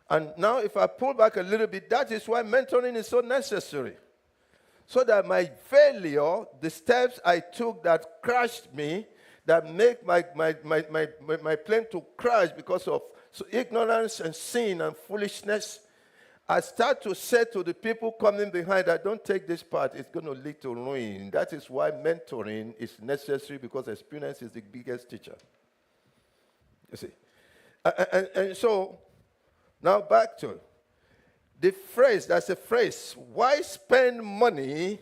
And now if I pull back a little bit, that is why mentoring is so necessary. So that my failure, the steps I took that crashed me, that make my plane to crash because of ignorance and sin and foolishness, I start to say to the people coming behind, I don't take this part, it's going to lead to ruin. That is why mentoring is necessary, because experience is the biggest teacher. You see. And so, now back to the phrase, that's a phrase, why spend money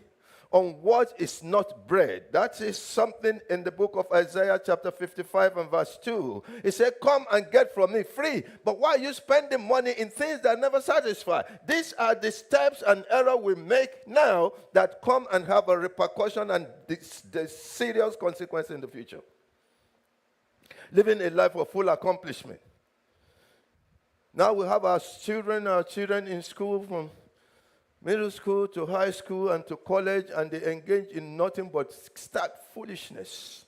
on what is not bread? That is something in the book of Isaiah chapter 55 and verse 2. It said, come and get from me free. But why are you spending money in things that never satisfy? These are the steps and error we make now that come and have a repercussion and the serious consequence in the future. Living a life of full accomplishment. Now we have our children in school, from middle school to high school and to college, and they engage in nothing but start foolishness.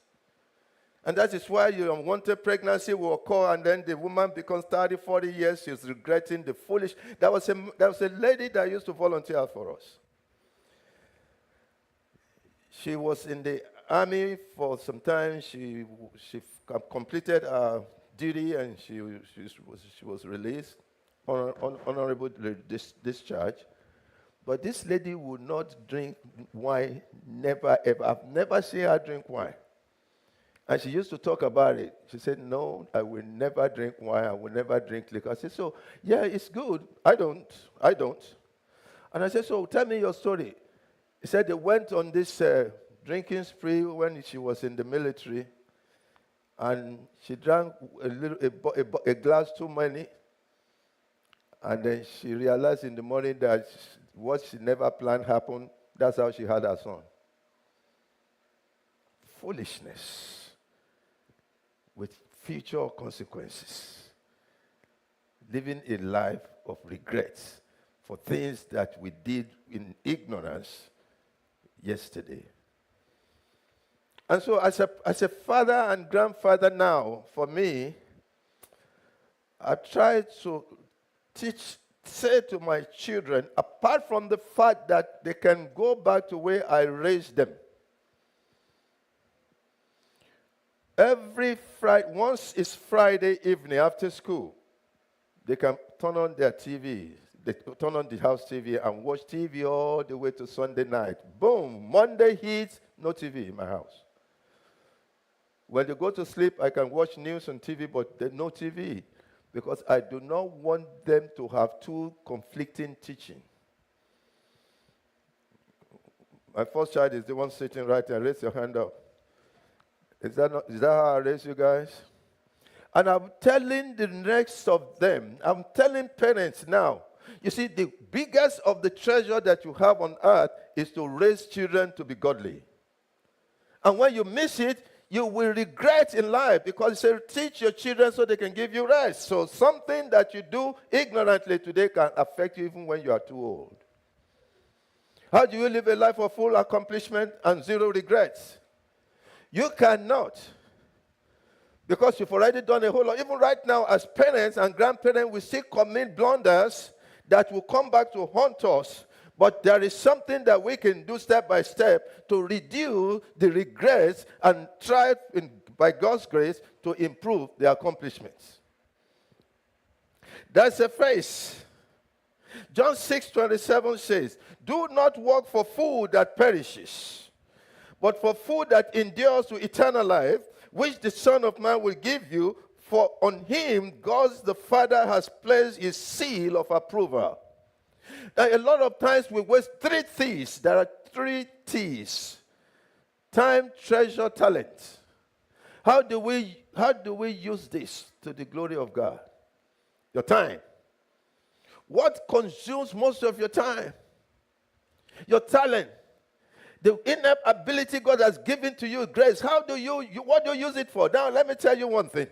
And that is why your unwanted pregnancy will occur, and then the woman becomes 30, 40 years, she's regretting the foolish. There was a lady that used to volunteer for us. She was in the army for some time. She completed her duty, and she was released, honorable discharge. But this lady would not drink wine, never, ever. I've never seen her drink wine. And she used to talk about it. She said, no, I will never drink wine. I will never drink liquor. I said, so, yeah, it's good. I don't. And I said, so tell me your story. He said they went on this drinking spree when she was in the military. And she drank a glass too many. And then she realized in the morning that what she never planned happened. That's how she had her son. Foolishness with future consequences. Living a life of regrets for things that we did in ignorance yesterday. And so as a father and grandfather now, for me, I try to say to my children, apart from the fact that they can go back to where I raised them. Every Friday, once it's Friday evening after school, they can turn on their TV. They turn on the house TV and watch TV all the way to Sunday night. Boom, Monday hits, no TV in my house. When they go to sleep, I can watch news on TV, but there's no TV, because I do not want them to have two conflicting teaching. My first child is the one sitting right there. Raise your hand up. Is that how I raise you guys? And I'm telling the next of them, I'm telling parents now, you see, the biggest of the treasure that you have on earth is to raise children to be godly. And when you miss it, you will regret in life, because it says teach your children so they can give you rest. So something that you do ignorantly today can affect you even when you are too old. How do you live a life of full accomplishment and zero regrets? You cannot, because you've already done a whole lot. Even right now, as parents and grandparents, we still commit blunders that will come back to haunt us. But there is something that we can do step by step to reduce the regrets and try, by God's grace, to improve the accomplishments. That's a phrase. John 6:27 says, do not work for food that perishes, but for food that endures to eternal life, which the Son of Man will give you, for on him God the Father has placed his seal of approval. Now, a lot of times we waste three T's. There are three T's. Time, treasure, talent. How do we use this to the glory of God? Your time. What consumes most of your time? Your talent. The innate ability God has given to you, grace. What do you use it for? Now, let me tell you one thing.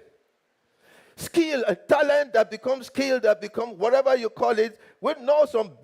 Skill and talent that becomes skill, that becomes whatever you call it. We know some big